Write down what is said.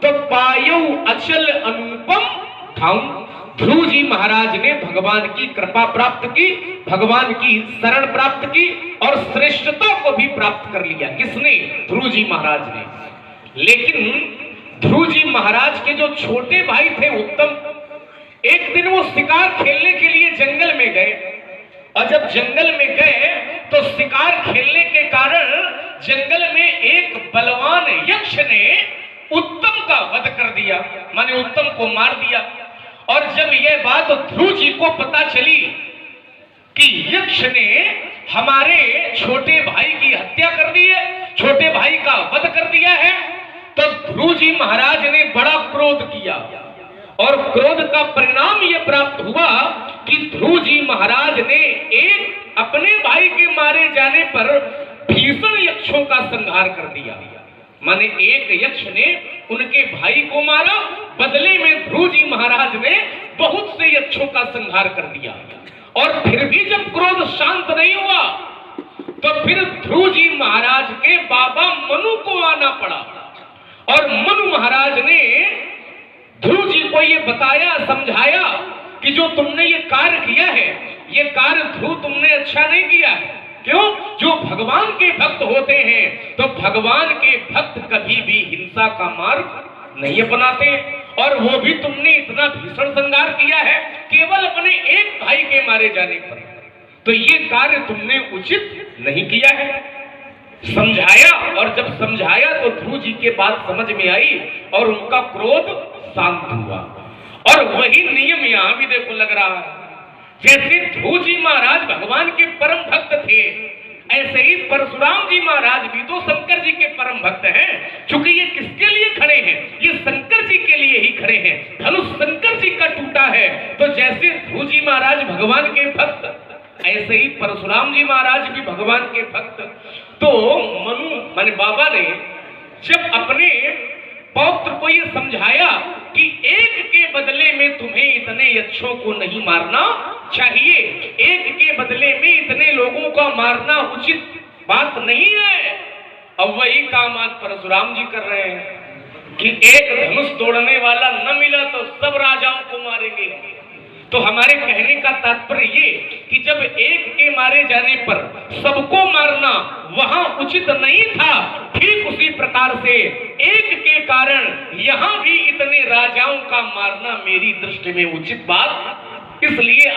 तो पायो अचल अनुपम ठाऊ। ध्रुव जी महाराज ने भगवान की कृपा प्राप्त की, भगवान की शरण प्राप्त की और श्रेष्ठता को भी प्राप्त कर लिया। किसने? ध्रुव जी महाराज ने। लेकिन ध्रुव जी महाराज के जो छोटे भाई थे उत्तम, एक दिन वो शिकार खेलने के लिए जंगल में गए, और जब जंगल में गए तो शिकार खेलने के कारण जंगल में एक बलवान यक्ष ने उत्तम का वध कर दिया, माने उत्तम को मार दिया। और जब यह बात ध्रुव जी को पता चली कि यक्ष ने हमारे छोटे भाई की हत्या कर दी है, छोटे भाई का वध कर दिया है, तो ध्रुव जी महाराज ने बड़ा क्रोध किया। और क्रोध का परिणाम यह प्राप्त हुआ कि ध्रुव जी महाराज ने एक अपने भाई के मारे जाने पर भीषण यक्षों का संहार कर दिया। माने एक यक्ष ने उनके भाई को मारा, बदले में ध्रुव जी महाराज ने बहुत से यक्षों का संहार कर दिया। और फिर भी जब क्रोध शांत नहीं हुआ तो फिर ध्रुव जी महाराज के बाबा मनु को आना पड़ा, और मनु महाराज ने ध्रुव जी को ये बताया, समझाया कि जो तुमने ये कार्य किया है, ये कार्य ध्रुव तुमने अच्छा नहीं किया है। क्यों? जो भगवान के भक्त होते हैं तो भगवान के भक्त कभी भी हिंसा का मार्ग नहीं अपनाते, और वो भी तुमने इतना भीषण संहार किया है केवल अपने एक भाई के मारे जाने पर, तो ये कार्य तुमने उचित नहीं किया है। समझाया, और जब समझाया तो ध्रुव जी के बात समझ में आई और उनका क्रोध शांत हुआ। और वही नियम यहां भी देखो लग रहा है। जैसे ध्रुव जी महाराज भगवान के परम भक्त थे, ऐसे ही परशुराम जी महाराज भी तो शंकर जी के परम भक्त हैं। चूंकि ये किसके लिए खड़े हैं? ये शंकर जी के लिए ही खड़े हैं। धनुष शंकर जी का टूटा है, तो जैसे ध्रुव जी महाराज भगवान के भक्त, ऐसे ही परशुराम जी महाराज भी भगवान के भक्त। तो मनु माने बाबा ने जब अपने पौत्र को ये समझाया कि एक के बदले में तुम्हें इतने यक्षों को नहीं मारना चाहिए, एक के बदले में इतने लोगों का मारना उचित बात नहीं है। अब वही काम आज परशुराम जी कर रहे हैं कि एक धनुष तोड़ने वाला न मिला तो सब राजाओं को मारेंगे। तो हमारे कहने का तात्पर्य ये कि जब एक के मारे जाने पर सबको मारना वहां उचित नहीं था, ठीक उसी प्रकार से एक के कारण यहां भी इतने राजाओं का मारना मेरी दृष्टि में उचित बात इसलिए